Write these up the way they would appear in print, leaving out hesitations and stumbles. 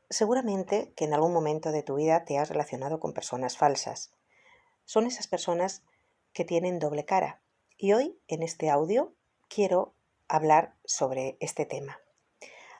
Seguramente que en algún momento de tu vida te has relacionado con personas falsas. Son esas personas que tienen doble cara. Y hoy, en este audio, quiero hablar sobre este tema.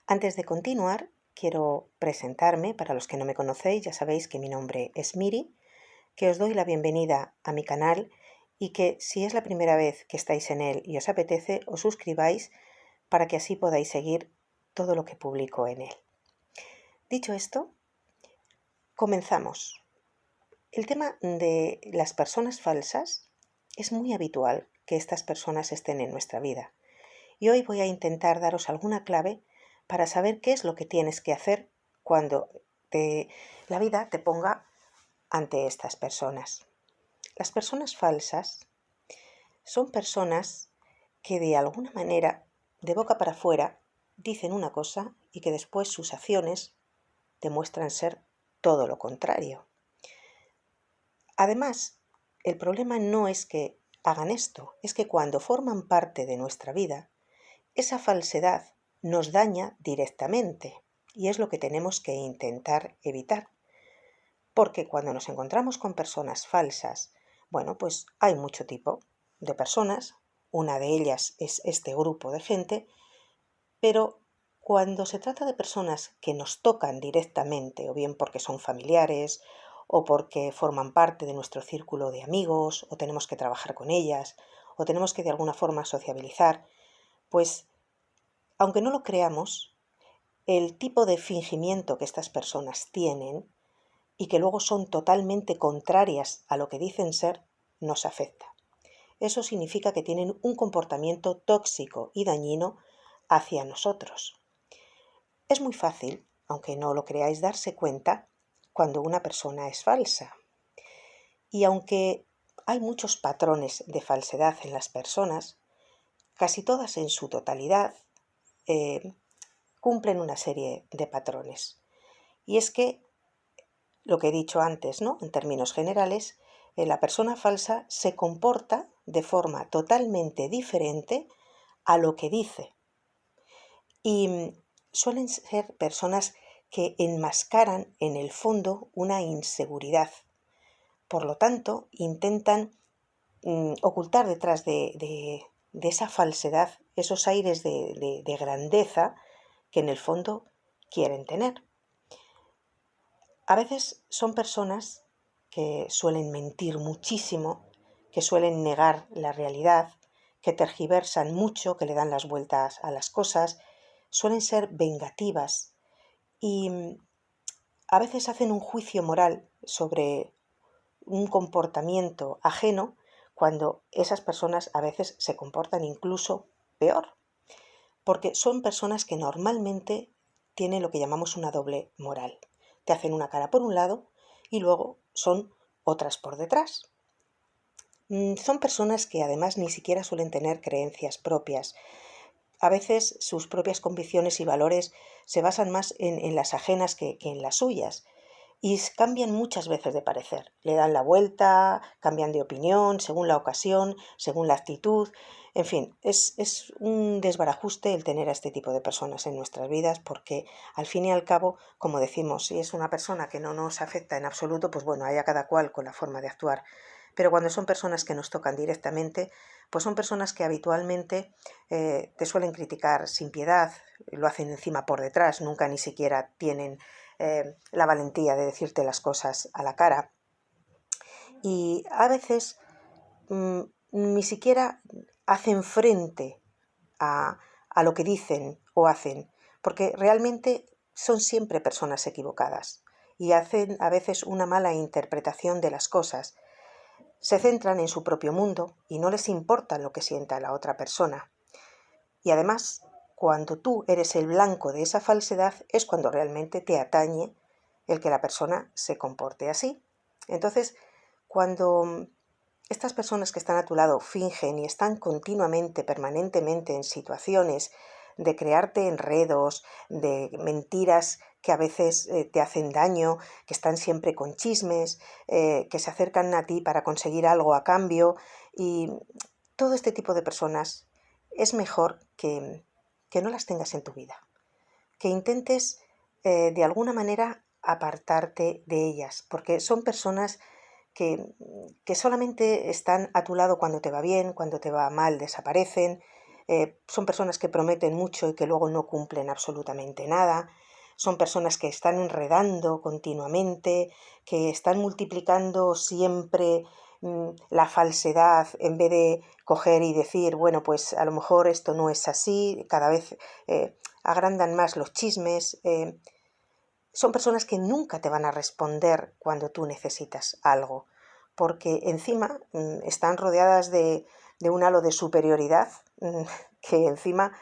Antes de continuar, quiero presentarme. Para los que no me conocéis, ya sabéis que mi nombre es Miri, que os doy la bienvenida a mi canal y que si es la primera vez que estáis en él y os apetece, os suscribáis para que así podáis seguir todo lo que publico en él. Dicho esto, comenzamos. El tema de las personas falsas es muy habitual que estas personas estén en nuestra vida. Y hoy voy a intentar daros alguna clave para saber qué es lo que tienes que hacer cuando la vida te ponga ante estas personas. Las personas falsas son personas que de alguna manera, de boca para afuera, dicen una cosa y que después sus acciones demuestran ser todo lo contrario. Además, el problema no es que hagan esto, es que cuando forman parte de nuestra vida, esa falsedad nos daña directamente y es lo que tenemos que intentar evitar. Porque cuando nos encontramos con personas falsas, bueno, pues hay mucho tipo de personas, una de ellas es este grupo de gente, pero cuando se trata de personas que nos tocan directamente, o bien porque son familiares, o porque forman parte de nuestro círculo de amigos, o tenemos que trabajar con ellas, o tenemos que de alguna forma sociabilizar, pues, aunque no lo creamos, el tipo de fingimiento que estas personas tienen y que luego son totalmente contrarias a lo que dicen ser, nos afecta. Eso significa que tienen un comportamiento tóxico y dañino hacia nosotros. Es muy fácil, aunque no lo creáis, darse cuenta cuando una persona es falsa. Y aunque hay muchos patrones de falsedad en las personas, casi todas en su totalidad cumplen una serie de patrones. Y es que, lo que he dicho antes, ¿no? En términos generales, la persona falsa se comporta de forma totalmente diferente a lo que dice. Y suelen ser personas que enmascaran en el fondo una inseguridad. Por lo tanto, intentan ocultar detrás de esa falsedad esos aires de grandeza que en el fondo quieren tener. A veces son personas que suelen mentir muchísimo, que suelen negar la realidad, que tergiversan mucho, que le dan las vueltas a las cosas, suelen ser vengativas y a veces hacen un juicio moral sobre un comportamiento ajeno cuando esas personas a veces se comportan incluso peor, porque son personas que normalmente tienen lo que llamamos una doble moral. Te hacen una cara por un lado y luego son otras por detrás. Son personas que además ni siquiera suelen tener creencias propias. A veces sus propias convicciones y valores se basan más en las ajenas que en las suyas. Y cambian muchas veces de parecer, le dan la vuelta, cambian de opinión según la ocasión, según la actitud, en fin, es un desbarajuste el tener a este tipo de personas en nuestras vidas porque al fin y al cabo, como decimos, si es una persona que no nos afecta en absoluto, pues bueno, haya cada cual con la forma de actuar. Pero cuando son personas que nos tocan directamente, pues son personas que habitualmente te suelen criticar sin piedad, lo hacen encima por detrás, nunca ni siquiera tienen la valentía de decirte las cosas a la cara. Y a veces ni siquiera hacen frente a lo que dicen o hacen, porque realmente son siempre personas equivocadas y hacen a veces una mala interpretación de las cosas. Se centran en su propio mundo y no les importa lo que sienta la otra persona. Y además, cuando tú eres el blanco de esa falsedad, es cuando realmente te atañe el que la persona se comporte así. Entonces, cuando estas personas que están a tu lado fingen y están continuamente, permanentemente en situaciones de crearte enredos, de mentiras que a veces te hacen daño, que están siempre con chismes, que se acercan a ti para conseguir algo a cambio, y todo este tipo de personas es mejor que no las tengas en tu vida, que intentes de alguna manera apartarte de ellas, porque son personas que, que solamente están a tu lado cuando te va bien, cuando te va mal desaparecen, son personas que prometen mucho y que luego no cumplen absolutamente nada, son personas que están enredando continuamente, que están multiplicando siempre la falsedad en vez de coger y decir, bueno, pues a lo mejor esto no es así, cada vez agrandan más los chismes. Son personas que nunca te van a responder cuando tú necesitas algo, porque encima están rodeadas de un halo de superioridad que encima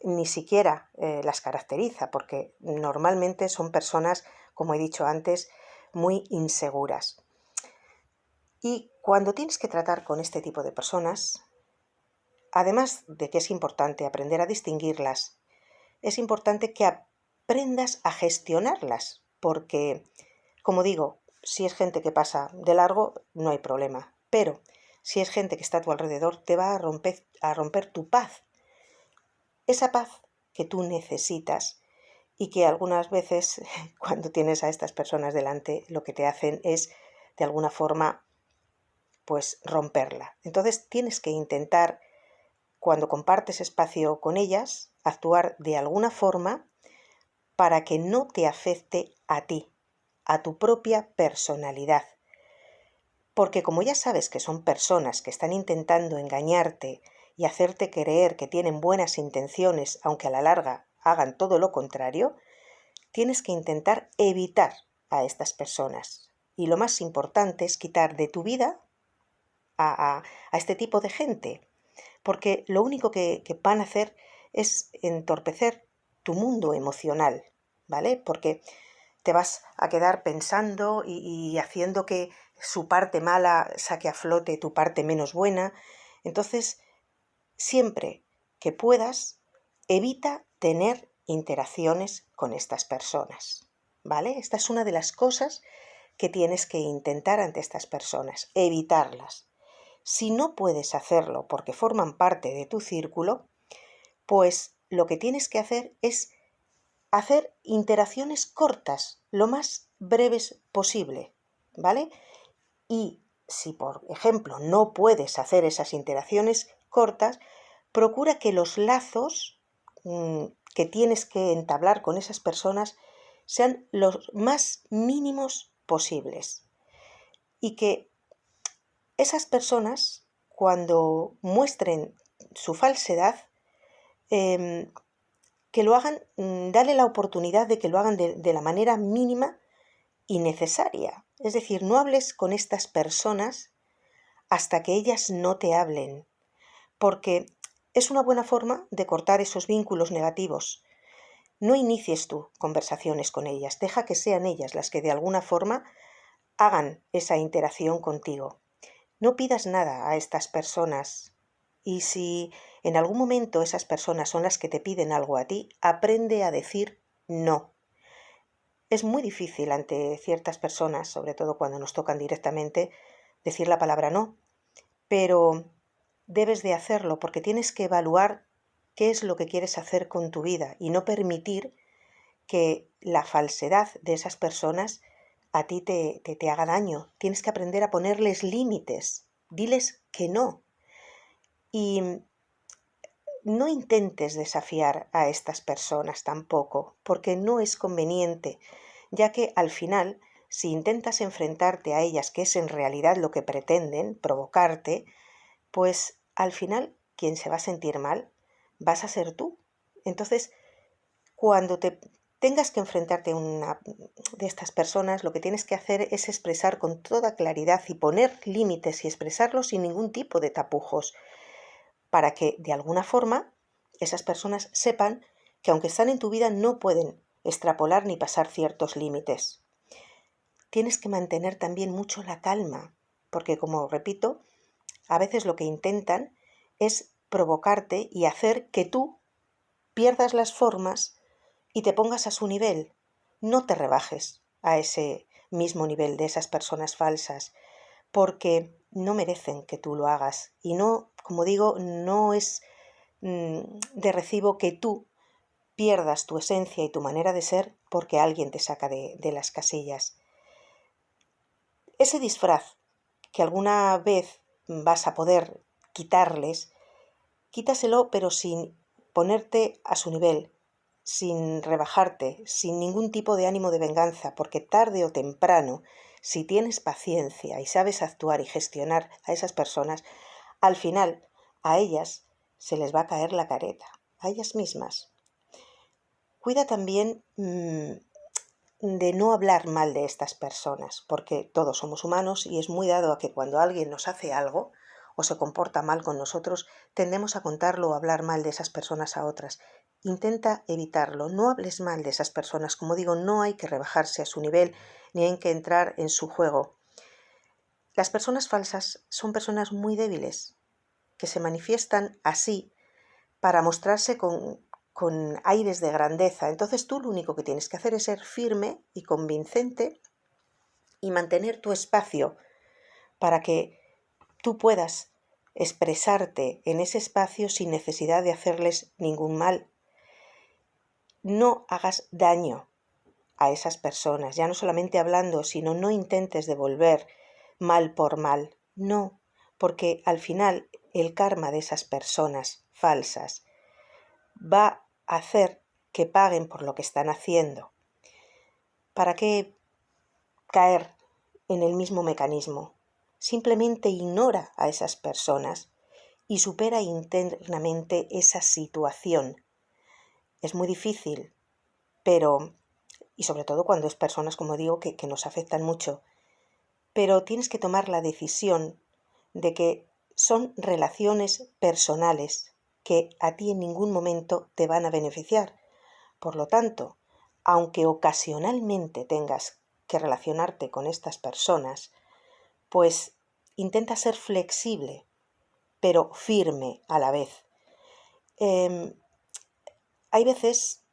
ni siquiera las caracteriza, porque normalmente son personas, como he dicho antes, muy inseguras. Y cuando tienes que tratar con este tipo de personas, además de que es importante aprender a distinguirlas, es importante que aprendas a gestionarlas, porque, como digo, si es gente que pasa de largo, no hay problema, pero si es gente que está a tu alrededor, te va a romper tu paz, esa paz que tú necesitas y que algunas veces cuando tienes a estas personas delante, lo que te hacen es, de alguna forma, pues romperla. Entonces tienes que intentar, cuando compartes espacio con ellas, actuar de alguna forma para que no te afecte a ti, a tu propia personalidad. Porque como ya sabes que son personas que están intentando engañarte y hacerte creer que tienen buenas intenciones, aunque a la larga hagan todo lo contrario, tienes que intentar evitar a estas personas. Y lo más importante es quitar de tu vida a este tipo de gente, porque lo único que van a hacer es entorpecer tu mundo emocional, ¿vale? Porque te vas a quedar pensando y haciendo que su parte mala saque a flote tu parte menos buena. Entonces, siempre que puedas, evita tener interacciones con estas personas, ¿vale? Esta es una de las cosas que tienes que intentar ante estas personas, evitarlas. Si no puedes hacerlo porque forman parte de tu círculo, pues lo que tienes que hacer es hacer interacciones cortas, lo más breves posible, ¿vale? Y si, por ejemplo, no puedes hacer esas interacciones cortas, procura que los lazos que tienes que entablar con esas personas sean los más mínimos posibles. Y que esas personas, cuando muestren su falsedad, que lo hagan, dale la oportunidad de que lo hagan de la manera mínima y necesaria. Es decir, no hables con estas personas hasta que ellas no te hablen, porque es una buena forma de cortar esos vínculos negativos. No inicies tú conversaciones con ellas, deja que sean ellas las que de alguna forma hagan esa interacción contigo. No pidas nada a estas personas y si en algún momento esas personas son las que te piden algo a ti, aprende a decir no. Es muy difícil ante ciertas personas, sobre todo cuando nos tocan directamente, decir la palabra no, pero debes de hacerlo porque tienes que evaluar qué es lo que quieres hacer con tu vida y no permitir que la falsedad de esas personas a ti te haga daño. Tienes que aprender a ponerles límites. Diles que no. Y no intentes desafiar a estas personas tampoco, porque no es conveniente, ya que al final, si intentas enfrentarte a ellas, que es en realidad lo que pretenden, provocarte, pues al final quien se va a sentir mal vas a ser tú. Entonces, cuando te tengas que enfrentarte a una de estas personas, lo que tienes que hacer es expresar con toda claridad y poner límites y expresarlos sin ningún tipo de tapujos, para que de alguna forma esas personas sepan que aunque están en tu vida no pueden extrapolar ni pasar ciertos límites. Tienes que mantener también mucho la calma, porque como repito, a veces lo que intentan es provocarte y hacer que tú pierdas las formas y te pongas a su nivel. No te rebajes a ese mismo nivel de esas personas falsas, porque no merecen que tú lo hagas. Y no, como digo, no es de recibo que tú pierdas tu esencia y tu manera de ser porque alguien te saca de las casillas. Ese disfraz que alguna vez vas a poder quitarles, quítaselo pero sin ponerte a su nivel, sin rebajarte, sin ningún tipo de ánimo de venganza, porque tarde o temprano, si tienes paciencia y sabes actuar y gestionar a esas personas, al final a ellas se les va a caer la careta, a ellas mismas. Cuida también de no hablar mal de estas personas, porque todos somos humanos y es muy dado a que cuando alguien nos hace algo o se comporta mal con nosotros, tendemos a contarlo o hablar mal de esas personas a otras. Intenta evitarlo, no hables mal de esas personas. Como digo, no hay que rebajarse a su nivel ni hay que entrar en su juego. Las personas falsas son personas muy débiles, que se manifiestan así para mostrarse con aires de grandeza. Entonces tú lo único que tienes que hacer es ser firme y convincente y mantener tu espacio para que tú puedas expresarte en ese espacio sin necesidad de hacerles ningún mal. No hagas daño a esas personas, ya no solamente hablando, sino no intentes devolver mal por mal. No, porque al final el karma de esas personas falsas va a hacer que paguen por lo que están haciendo. ¿Para qué caer en el mismo mecanismo? Simplemente ignora a esas personas y supera internamente esa situación. Es muy difícil, pero, y sobre todo cuando es personas, como digo, que nos afectan mucho, pero tienes que tomar la decisión de que son relaciones personales que a ti en ningún momento te van a beneficiar. Por lo tanto, aunque ocasionalmente tengas que relacionarte con estas personas, pues intenta ser flexible, pero firme a la vez. Hay veces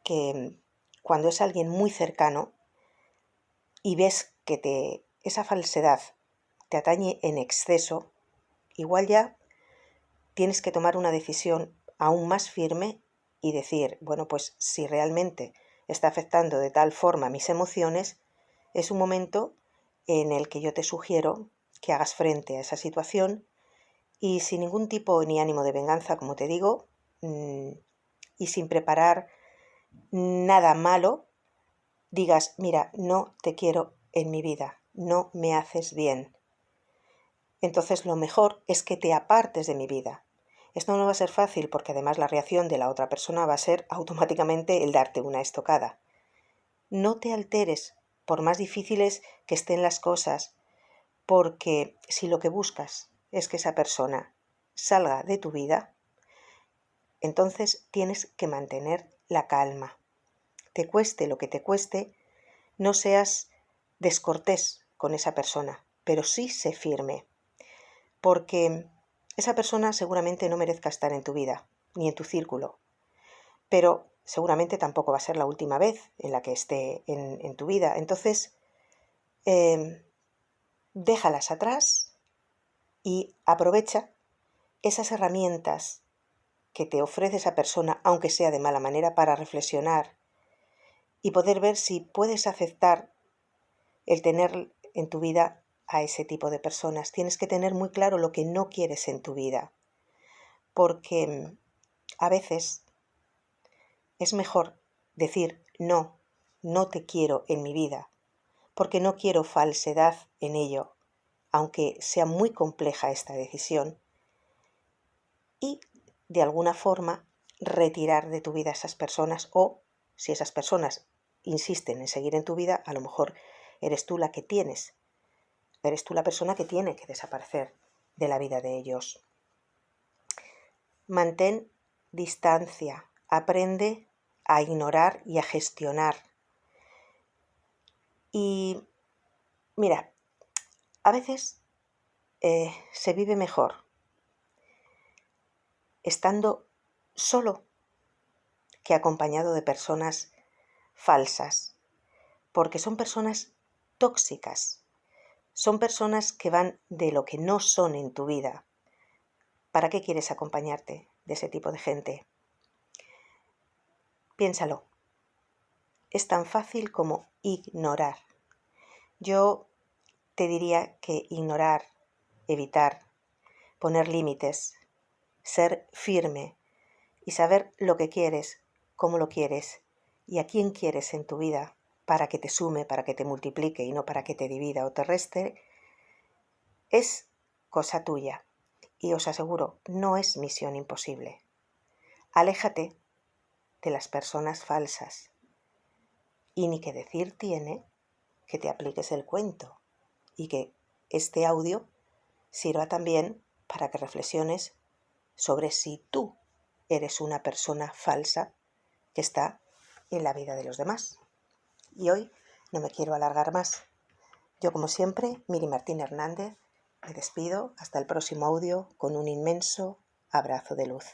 que cuando es alguien muy cercano y ves que esa falsedad te atañe en exceso, igual ya tienes que tomar una decisión aún más firme y decir, bueno, pues si realmente está afectando de tal forma mis emociones, es un momento en el que yo te sugiero que hagas frente a esa situación y sin ningún tipo ni ánimo de venganza, como te digo, y sin preparar nada malo, digas, mira, no te quiero en mi vida, no me haces bien. Entonces lo mejor es que te apartes de mi vida. Esto no va a ser fácil porque además la reacción de la otra persona va a ser automáticamente el darte una estocada. No te alteres, por más difíciles que estén las cosas, porque si lo que buscas es que esa persona salga de tu vida, entonces tienes que mantener la calma. Te cueste lo que te cueste, no seas descortés con esa persona, pero sí sé firme, porque esa persona seguramente no merezca estar en tu vida, ni en tu círculo, pero seguramente tampoco va a ser la última vez en la que esté en tu vida. Entonces, déjalas atrás y aprovecha esas herramientas que te ofrece esa persona, aunque sea de mala manera, para reflexionar y poder ver si puedes aceptar el tener en tu vida a ese tipo de personas. Tienes que tener muy claro lo que no quieres en tu vida, porque a veces es mejor decir no, no te quiero en mi vida, porque no quiero falsedad en ello, aunque sea muy compleja esta decisión, y de alguna forma retirar de tu vida a esas personas, o si esas personas insisten en seguir en tu vida, a lo mejor eres tú la persona que tiene que desaparecer de la vida de ellos. Mantén distancia, aprende a ignorar y a gestionar. Y mira, a veces se vive mejor estando solo que acompañado de personas falsas, porque son personas tóxicas, son personas que van de lo que no son en tu vida. ¿Para qué quieres acompañarte de ese tipo de gente? Piénsalo, es tan fácil como ignorar. Yo te diría que ignorar, evitar, poner límites, ser firme y saber lo que quieres, cómo lo quieres y a quién quieres en tu vida para que te sume, para que te multiplique y no para que te divida o te reste, es cosa tuya. Y os aseguro, no es misión imposible. Aléjate de las personas falsas. Y ni que decir tiene que te apliques el cuento y que este audio sirva también para que reflexiones sobre si tú eres una persona falsa que está en la vida de los demás. Y hoy no me quiero alargar más. Yo, como siempre, Miri Martín Hernández, me despido hasta el próximo audio con un inmenso abrazo de luz.